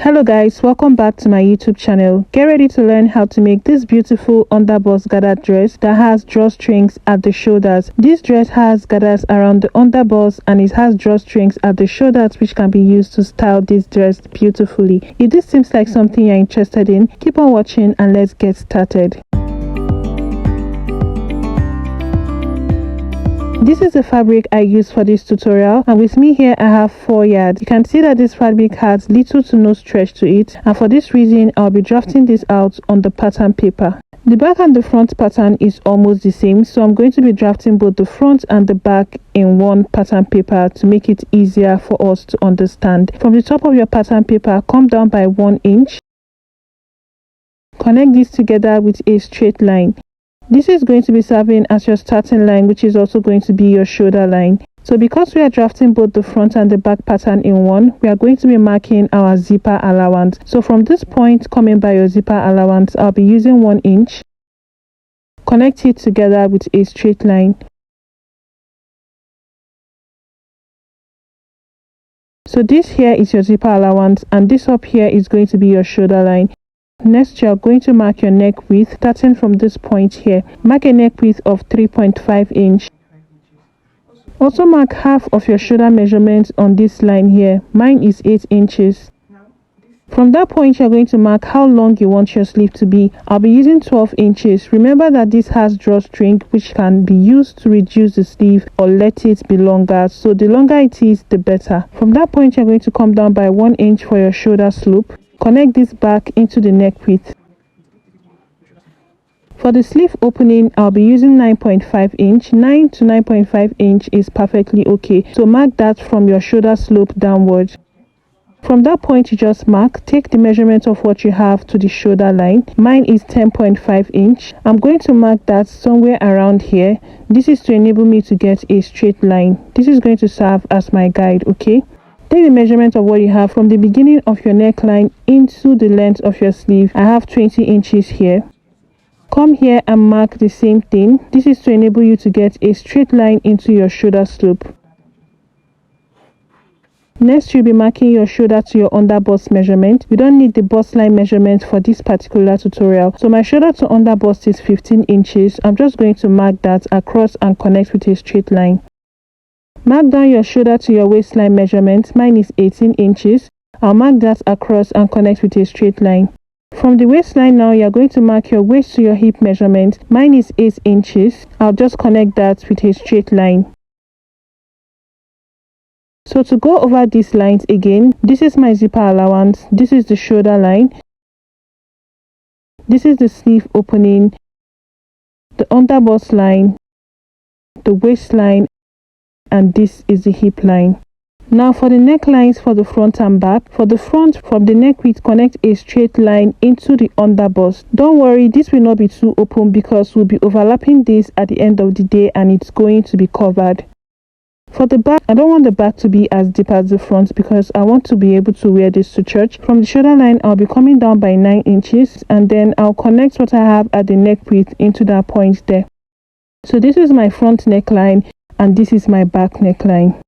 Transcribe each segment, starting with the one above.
Hello guys, welcome back to my YouTube channel. Get ready to learn how to make this beautiful underbust gathered dress that has drawstrings at the shoulders. This dress has gathers around the underbust and it has drawstrings at the shoulders which can be used to style this dress beautifully. If this seems like something you're interested in, keep on watching and let's get started. This is the fabric I used for this tutorial, and with me here I have 4 yards. You can see that this fabric has little to no stretch to it, and for this reason I'll be drafting this out on the pattern paper. The back and the front pattern is almost the same, so I'm going to be drafting both the front and the back in one pattern paper to make it easier for us to understand. From the top of your pattern paper, come down by 1 inch. Connect this together with a straight line. This is going to be serving as your starting line, which is also going to be your shoulder line. So because we are drafting both the front and the back pattern in one, we are going to be marking our zipper allowance. So from this point coming by your zipper allowance, I'll be using 1 inch. Connect it together with a straight line. So this here is your zipper allowance and this up here is going to be your shoulder line. Next, you are going to mark your neck width starting from this point here. Mark a neck width of 3.5 inch. Also mark half of your shoulder measurement on this line here. Mine is 8 inches. From that point, you are going to mark how long you want your sleeve to be. I'll be using 12 inches. Remember that this has drawstring which can be used to reduce the sleeve or let it be longer. So the longer it is, the better. From that point, you are going to come down by 1 inch for your shoulder slope. Connect this back into the neck width. For the sleeve opening, I'll be using 9.5 inch. 9 to 9.5 inch is perfectly okay. So mark that from your shoulder slope downward. From that point, you just mark, take the measurement of what you have to the shoulder line. Mine is 10.5 inch. I'm going to mark that somewhere around here. This is to enable me to get a straight line. This is going to serve as my guide, okay? Take the measurement of what you have from the beginning of your neckline into the length of your sleeve. I have 20 inches here. Come here and mark the same thing. This is to enable you to get a straight line into your shoulder slope. Next, you'll be marking your shoulder to your underbust measurement. We don't need the bust line measurement for this particular tutorial. So my shoulder to underbust is 15 inches. I'm just going to mark that across and connect with a straight line. Mark down your shoulder to your waistline measurement. Mine is 18 inches. I'll mark that across and connect with a straight line. From the waistline now, you're going to mark your waist to your hip measurement. Mine is 8 inches. I'll just connect that with a straight line. So to go over these lines again, this is my zipper allowance. This is the shoulder line. This is the sleeve opening, the underbust line, the waistline, and this is the hip line. Now for the necklines for the front and back. For the front, from the neck width, connect a straight line into the underbust. Don't worry, this will not be too open because we'll be overlapping this at the end of the day and it's going to be covered. For the back, I don't want the back to be as deep as the front because I want to be able to wear this to church. From the shoulder line, I'll be coming down by 9 inches and then I'll connect what I have at the neck width into that point there. So this is my front neckline and this is my back neckline.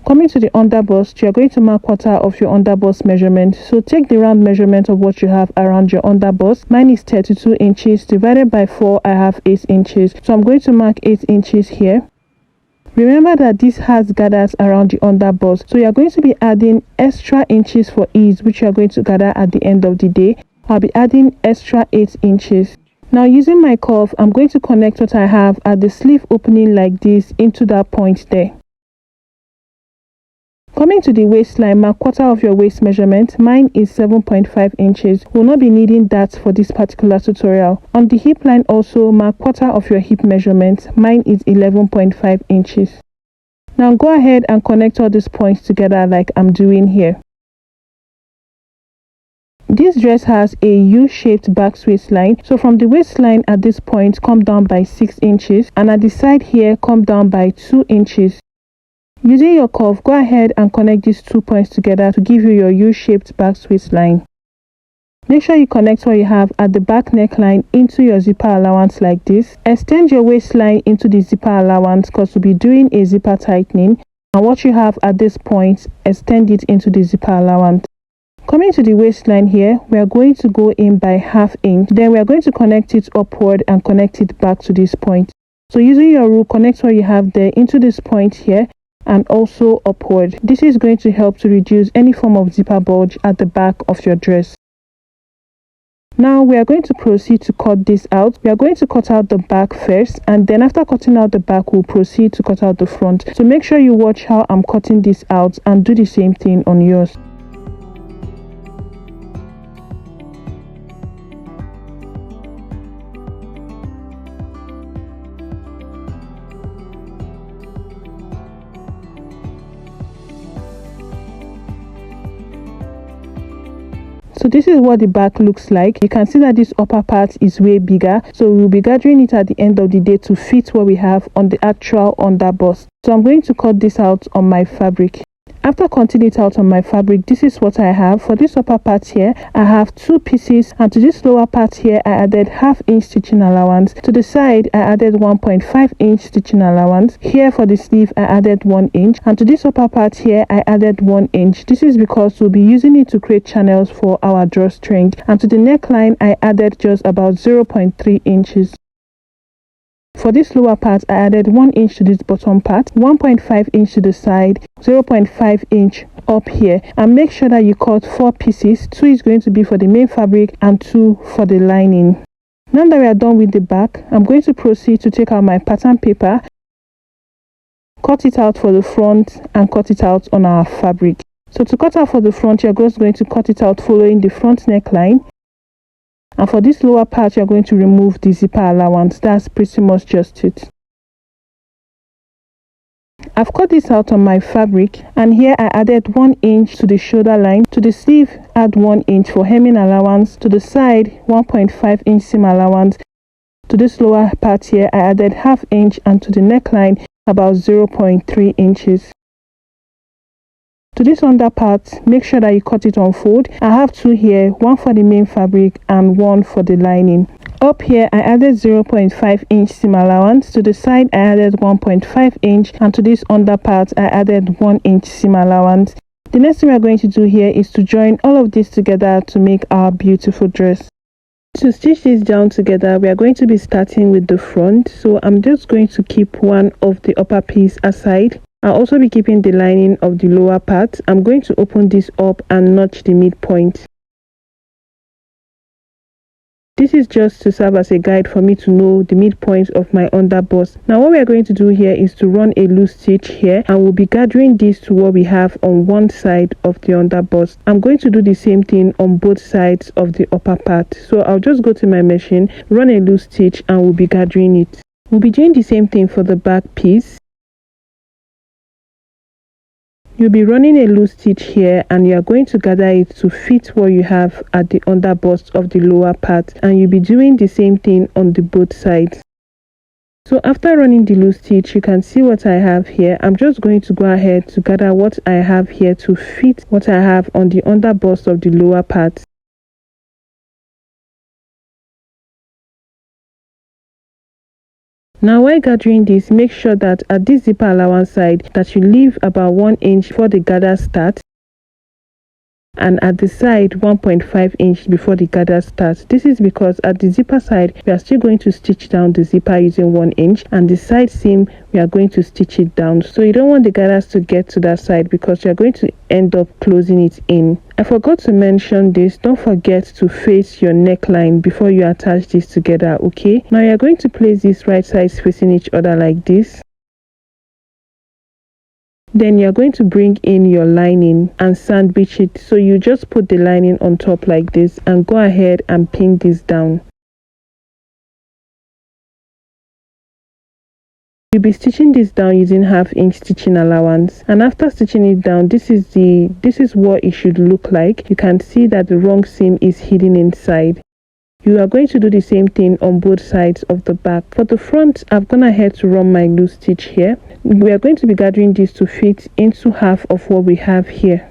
Coming to the underbust, you are going to mark 1/4 of your underbust measurement. So take the round measurement of what you have around your underbust. Mine is 32 inches. Divided by 4, I have 8 inches. So I'm going to mark 8 inches here. Remember that this has gathers around the underbust. So you are going to be adding extra inches for ease, which you are going to gather at the end of the day. I'll be adding extra 8 inches. Now using my cuff, I'm going to connect what I have at the sleeve opening like this into that point there. Coming to the waistline, mark 1/4 of your waist measurement. Mine is 7.5 inches. We'll not be needing that for this particular tutorial. On the hip line also, mark 1/4 of your hip measurement. Mine is 11.5 inches. Now go ahead and connect all these points together like I'm doing here. This dress has a U-shaped back waistline. So from the waistline at this point, come down by 6 inches. And at the side here, come down by 2 inches. Using your cuff, go ahead and connect these 2 points together to give you your U-shaped back waistline. Make sure you connect what you have at the back neckline into your zipper allowance like this. Extend your waistline into the zipper allowance because we'll be doing a zipper tightening. And what you have at this point, extend it into the zipper allowance. Coming to the waistline here, we are going to go in by 1/2 inch. Then we are going to connect it upward and connect it back to this point. So using your rule, connect what you have there into this point here and also upward. This is going to help to reduce any form of zipper bulge at the back of your dress. Now we are going to proceed to cut this out. We are going to cut out the back first, and then after cutting out the back, we'll proceed to cut out the front. So make sure you watch how I'm cutting this out and do the same thing on yours. So this is what the back looks like. You can see that this upper part is way bigger, so we'll be gathering it at the end of the day to fit what we have on the actual underbust. So I'm going to cut this out on my fabric. After cutting it out on my fabric, this is what I have. For this upper part here, I have 2 pieces, and to this lower part here, I added 1/2 inch stitching allowance. To the side, I added 1.5 inch stitching allowance. Here for the sleeve, I added 1 inch, and to this upper part here, I added 1 inch. This is because we'll be using it to create channels for our drawstring. And to the neckline, I added just about 0.3 inches. For this lower part, I added 1 inch to this bottom part, 1.5 inch to the side, 0.5 inch up here, and make sure that you cut 4 pieces. 2 is going to be for the main fabric and 2 for the lining. Now that we are done with the back, I'm going to proceed to take out my pattern paper, cut it out for the front and cut it out on our fabric. So to cut out for the front, you're just going to cut it out following the front neckline. And for this lower part, you're going to remove the zipper allowance. That's pretty much just it. I've cut this out on my fabric, and here I added 1 inch to the shoulder line. To the sleeve, add 1 inch for hemming allowance. To the side, 1.5 inch seam allowance. To this lower part here, I added 1/2 inch, and to the neckline, about 0.3 inches. To this under part, make sure that you cut it on fold. I have 2 here, 1 for the main fabric and 1 for the lining. Up here, I added 0.5 inch seam allowance. To the side, I added 1.5 inch, and to this under part, I added 1 inch seam allowance. The next thing we are going to do here is to join all of this together to make our beautiful dress. To stitch this down together, we are going to be starting with the front. So I'm just going to keep one of the upper piece aside. I'll also be keeping the lining of the lower part. I'm going to open this up and notch the midpoint. This is just to serve as a guide for me to know the midpoint of my underbust. Now what we are going to do here is to run a loose stitch here, and we'll be gathering this to what we have on one side of the underbust. I'm going to do the same thing on both sides of the upper part. So I'll just go to my machine, run a loose stitch, and we'll be gathering it. We'll be doing the same thing for the back piece. You'll be running a loose stitch here, and you are going to gather it to fit what you have at the underbust of the lower part, and you'll be doing the same thing on the both sides. So after running the loose stitch, you can see what I have here. I'm just going to go ahead to gather what I have here to fit what I have on the underbust of the lower part. Now while gathering this, make sure that at this zipper allowance side that you leave about 1 inch before the gather starts, and at the side 1.5 inch before the gather starts. This is because at the zipper side we are still going to stitch down the zipper using 1 inch, and the side seam we are going to stitch it down. So you don't want the gathers to get to that side because you are going to end up closing it in. I forgot to mention this. Don't forget to face your neckline before you attach this together. Okay, now you are going to place this right sides facing each other like this. Then you're going to bring in your lining and sandwich it. So you just put the lining on top like this and go ahead and pin this down. You'll be stitching this down using 1/2 inch stitching allowance, and after stitching it down, this is what it should look like. You can see that the wrong seam is hidden inside. You are going to do the same thing on both sides of the back. For the front, I've gone ahead to run my loose stitch here. We are going to be gathering this to fit into half of what we have here.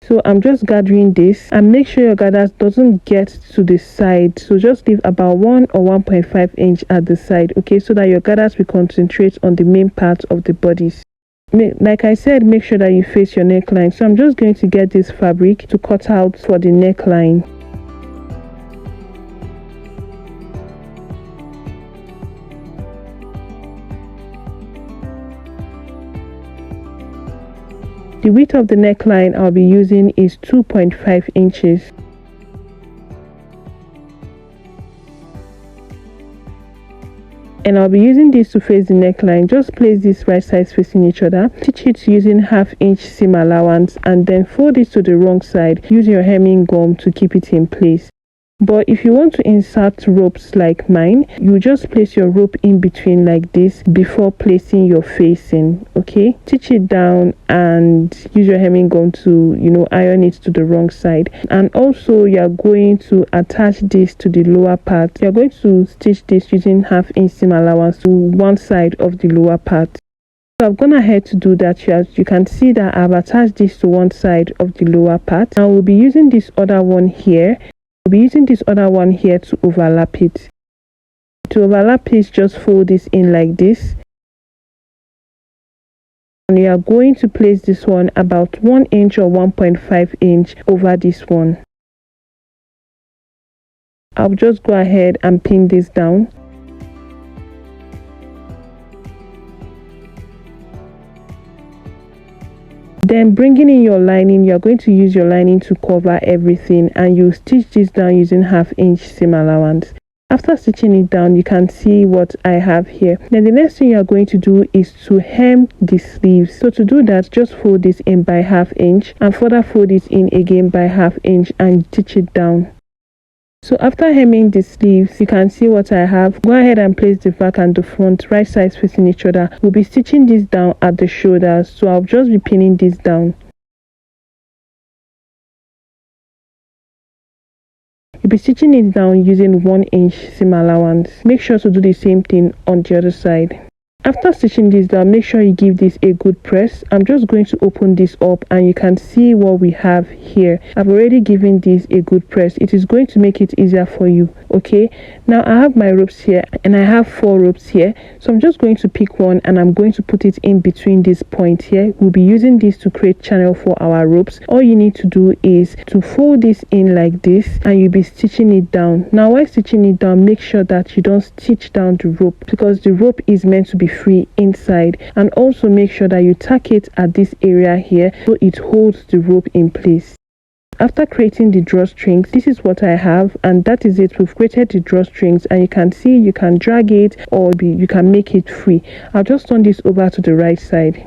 So I'm just gathering this, and make sure your gathers doesn't get to the side. So just leave about 1 or 1.5 inch at the side, okay, so that your gathers will concentrate on the main part of the bodice. Like I said, make sure that you face your neckline. So I'm just going to get this fabric to cut out for the neckline. The width of the neckline I'll be using is 2.5 inches. And I'll be using this to face the neckline. Just place this right sides facing each other. Stitch it using 1/2 inch seam allowance and then fold it to the wrong side. Use your hemming gum to keep it in place. But if you want to insert ropes like mine, you just place your rope in between like this before placing your facing. Okay, stitch it down and use your hemming gum to iron it to the wrong side. And also you're going to attach this to the lower part. You're going to stitch this using 1/2 inch seam allowance to one side of the lower part. So I've gone ahead to do that. You can see that I've attached this to one side of the lower part, and we'll be using this other one here. We'll be using this other one here to overlap it. To overlap it, just fold this in like this. And you are going to place this one about 1 inch or 1.5 inch over this one. I'll just go ahead and pin this down. Then bringing in your lining, you're going to use your lining to cover everything, and you stitch this down using 1/2 inch seam allowance. After stitching it down, you can see what I have here. Then the next thing you're going to do is to hem the sleeves. So to do that, just fold this in by 1/2 inch and further fold it in again by 1/2 inch and stitch it down. So after hemming the sleeves, you can see what I have. Go ahead and place the back and the front right sides facing each other. We'll be stitching this down at the shoulders, so I'll just be pinning this down. You'll be stitching it down using 1 inch seam allowance. Make sure to do the same thing on the other side. After stitching this down, make sure you give this a good press. I'm just going to open this up and you can see what we have here. I've already given this a good press. It is going to make it easier for you. Okay, now I have my ropes here and I have 4 ropes here. So I'm just going to pick one and I'm going to put it in between this point here. We'll be using this to create channel for our ropes. All you need to do is to fold this in like this and you'll be stitching it down. Now while stitching it down, make sure that you don't stitch down the rope because the rope is meant to be free inside, and also make sure that you tack it at this area here so it holds the rope in place. After creating the drawstrings, this is what I have, and that is it. We've created the drawstrings and you can see you can drag it or you can make it free. I'll just turn this over to the right side.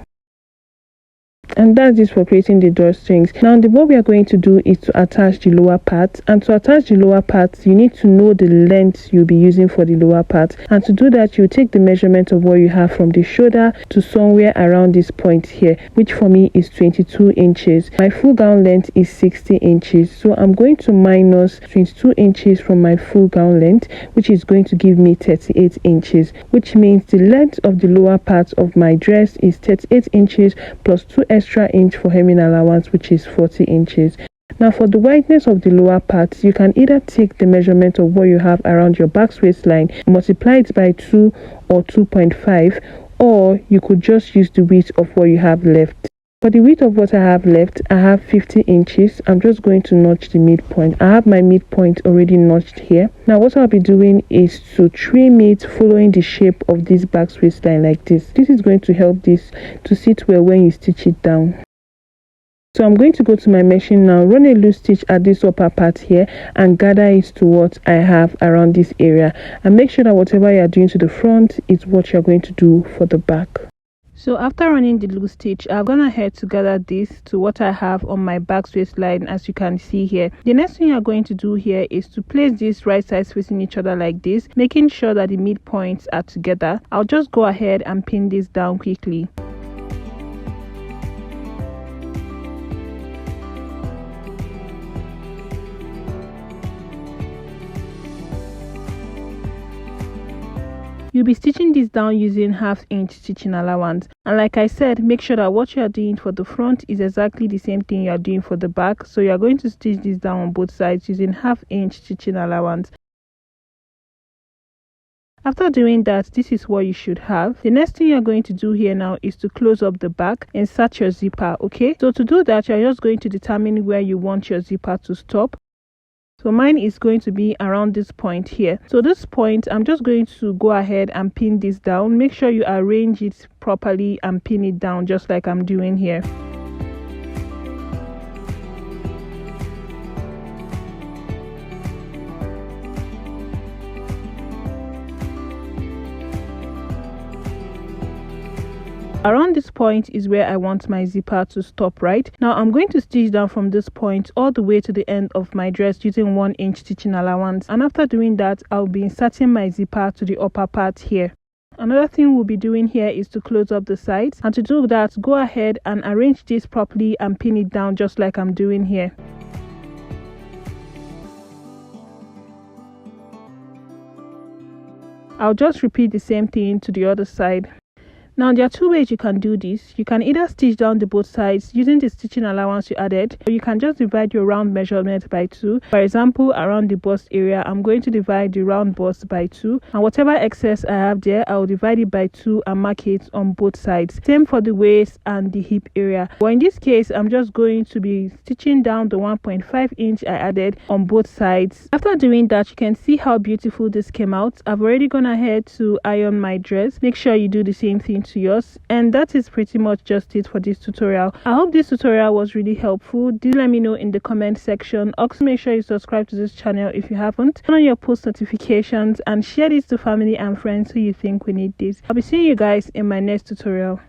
And that's it for creating the drawstrings. Now what we are going to do is to attach the lower part, and to attach the lower part you need to know the length you'll be using for the lower part, and to do that you take the measurement of what you have from the shoulder to somewhere around this point here, which for me is 22 inches. My full gown length is 60 inches, so I'm going to minus 22 inches from my full gown length, which is going to give me 38 inches, which means the length of the lower part of my dress is 38 inches plus 2 extra inch for hemming allowance, which is 40 inches. Now for the wideness of the lower part, you can either take the measurement of what you have around your back waistline, multiply it by 2 or 2.5, or you could just use the width of what you have left. For the width of what I have left, I have 50 inches. I'm just going to notch the midpoint. I have my midpoint already notched here. Now what I'll be doing is to trim it following the shape of this back waistline like this. This is going to help this to sit well when you stitch it down. So I'm going to go to my machine now, run a loose stitch at this upper part here and gather it to what I have around this area, and make sure that whatever you are doing to the front is what you're going to do for the back. So after running the loose stitch, I've gone ahead to gather this to what I have on my back waistline, as you can see here. The next thing you're going to do here is to place this right sides facing each other like this, making sure that the midpoints are together. I'll just go ahead and pin this down quickly. You'll be stitching this down using 1/2 inch stitching allowance, and like I said, make sure that what you are doing for the front is exactly the same thing you are doing for the back. So you are going to stitch this down on both sides using 1/2 inch stitching allowance. After doing that, this is what you should have. The next thing you're going to do here now is to close up the back, insert your zipper. Okay, so to do that, you're just going to determine where you want your zipper to stop. So mine is going to be around this point here. So this point, I'm just going to go ahead and pin this down. Make sure you arrange it properly and pin it down just like I'm doing here. Around this point is where I want my zipper to stop. Right now, I'm going to stitch down from this point all the way to the end of my dress using 1 inch stitching allowance, and after doing that, I'll be inserting my zipper to the upper part here. Another thing we'll be doing here is to close up the sides, and to do that, go ahead and arrange this properly and pin it down just like I'm doing here. I'll just repeat the same thing to the other side. Now, there are two ways you can do this. You can either stitch down the both sides using the stitching allowance you added, or you can just divide your round measurement by 2. For example, around the bust area, I'm going to divide the round bust by 2, and whatever excess I have there, I'll divide it by 2 and mark it on both sides. Same for the waist and the hip area. But in this case, I'm just going to be stitching down the 1.5 inch I added on both sides. After doing that, you can see how beautiful this came out. I've already gone ahead to iron my dress. Make sure you do the same thing to yours, and that is pretty much just it for this tutorial. I hope this tutorial was really helpful. Do let me know in the comment section. Also, make sure you subscribe to this channel if you haven't, turn on your post notifications, and share this to family and friends who you think will need this. I'll be seeing you guys in my next tutorial.